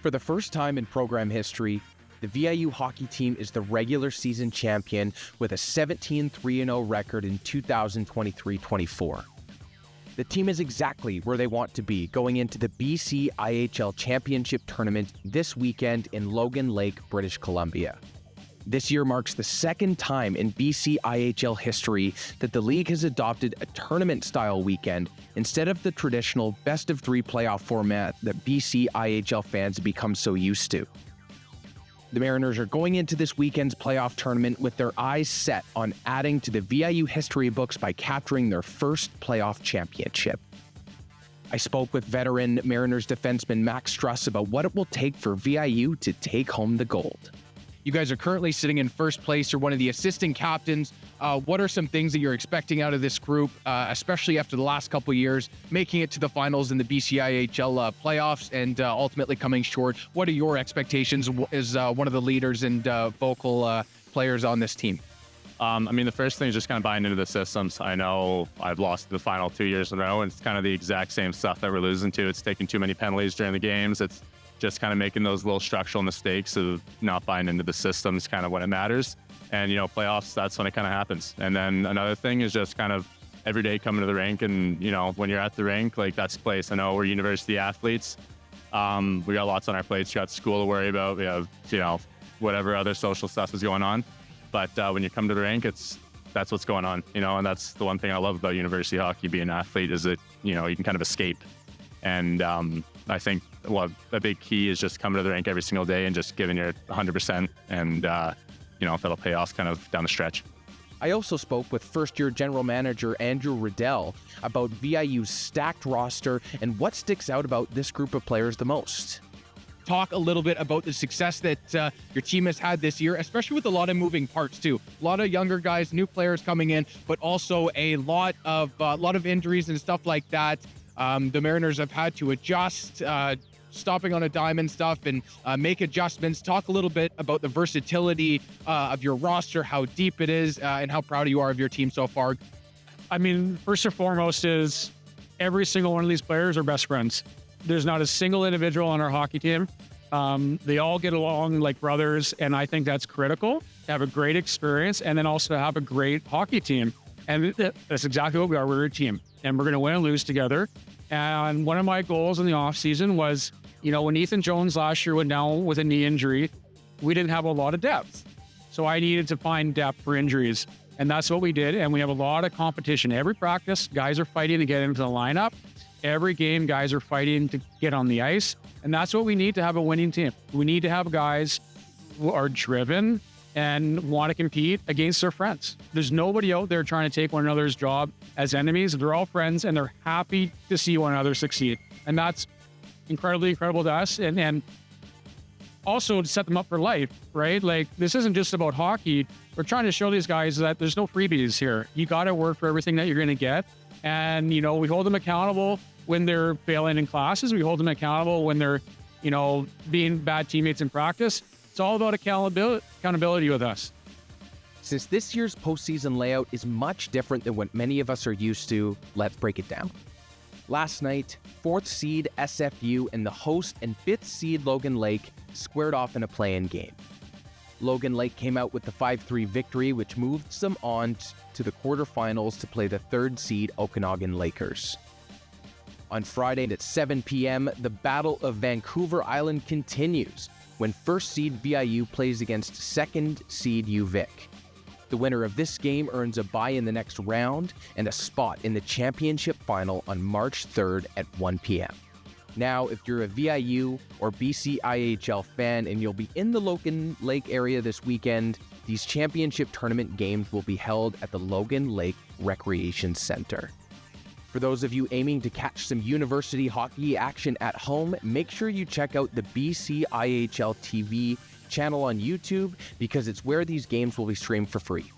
For the first time in program history, the VIU hockey team is the regular season champion with a 17-3-0 record in 2023-24. The team is exactly where they want to be going into the BCIHL Championship Tournament this weekend in Logan Lake, British Columbia. This year marks the second time in BCIHL history that the league has adopted a tournament-style weekend instead of the traditional best-of-3 playoff format that BCIHL fans have become so used to. The Mariners are going into this weekend's playoff tournament with their eyes set on adding to the VIU history books by capturing their first playoff championship. I spoke with veteran Mariners defenseman Max Struss about what it will take for VIU to take home the gold. You guys are currently sitting in first place. You're one of the assistant captains. What are some things that you're expecting out of this group, especially after the last couple of years, making it to the finals in the BCIHL playoffs and ultimately coming short? What are your expectations as one of the leaders and vocal players on this team? The first thing is just kind of buying into the systems. I know I've lost the final 2 years in a row, and it's kind of the exact same stuff that we're losing to. It's taking too many penalties during the games. It's just kind of making those little structural mistakes of not buying into the systems kind of when it matters. And, playoffs, that's when it kind of happens. And then another thing is just kind of every day coming to the rink and, when you're at the rink, like that's the place. I know we're university athletes. We got lots on our plates. We got school to worry about. We have, whatever other social stuff is going on. But when you come to the rink, that's what's going on, and that's the one thing I love about university hockey, being an athlete, is that, you can kind of escape. And I think a big key is just coming to the rink every single day and just giving your 100%, and that'll pay off kind of down the stretch. I also spoke with first-year general manager Andrew Riddell about VIU's stacked roster and what sticks out about this group of players the most. Talk a little bit about the success that your team has had this year, especially with a lot of moving parts too. A lot of younger guys, new players coming in, but also a lot of injuries and stuff like that. The Mariners have had to adjust, stopping on a dime and stuff, and make adjustments. Talk a little bit about the versatility of your roster, how deep it is, and how proud you are of your team so far. First and foremost is every single one of these players are best friends. There's not a single individual on our hockey team. They all get along like brothers, and I think that's critical to have a great experience and then also to have a great hockey team. And that's exactly what we are. We're a team, and we're going to win and lose together. And one of my goals in the offseason was, when Ethan Jones last year went down with a knee injury, we didn't have a lot of depth. So I needed to find depth for injuries. And that's what we did. And we have a lot of competition. Every practice, guys are fighting to get into the lineup. Every game, guys are fighting to get on the ice. And that's what we need to have a winning team. We need to have guys who are driven and want to compete against their friends. There's nobody out there trying to take one another's job as enemies. They're all friends, and they're happy to see one another succeed. And that's incredible to us. And also to set them up for life, right? Like, this isn't just about hockey. We're trying to show these guys that there's no freebies here. You got to work for everything that you're going to get. And, we hold them accountable when they're failing in classes. We hold them accountable when they're, being bad teammates in practice. It's all about accountability with us. Since this year's postseason layout is much different than what many of us are used to, let's break it down. Last night, 4th seed SFU and the host and 5th seed Logan Lake squared off in a play-in game. Logan Lake came out with the 5-3 victory, which moves them on to the quarterfinals to play the 3rd seed Okanagan Lakers. On Friday at 7 p.m., the Battle of Vancouver Island continues when 1st seed VIU plays against 2nd seed UVic. The winner of this game earns a bye in the next round and a spot in the championship final on March 3rd at 1 p.m. Now, if you're a VIU or BCIHL fan and you'll be in the Logan Lake area this weekend, these championship tournament games will be held at the Logan Lake Recreation Center. For those of you aiming to catch some university hockey action at home, make sure you check out the BCIHL TV channel on YouTube because it's where these games will be streamed for free.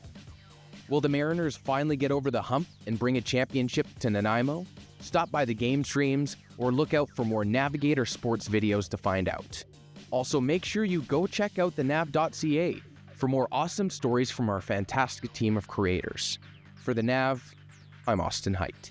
Will the Mariners finally get over the hump and bring a championship to Nanaimo? Stop by the game streams or look out for more Navigator Sports videos to find out. Also, make sure you go check out the nav.ca for more awesome stories from our fantastic team of creators. For the Nav, I'm Austin Heidt.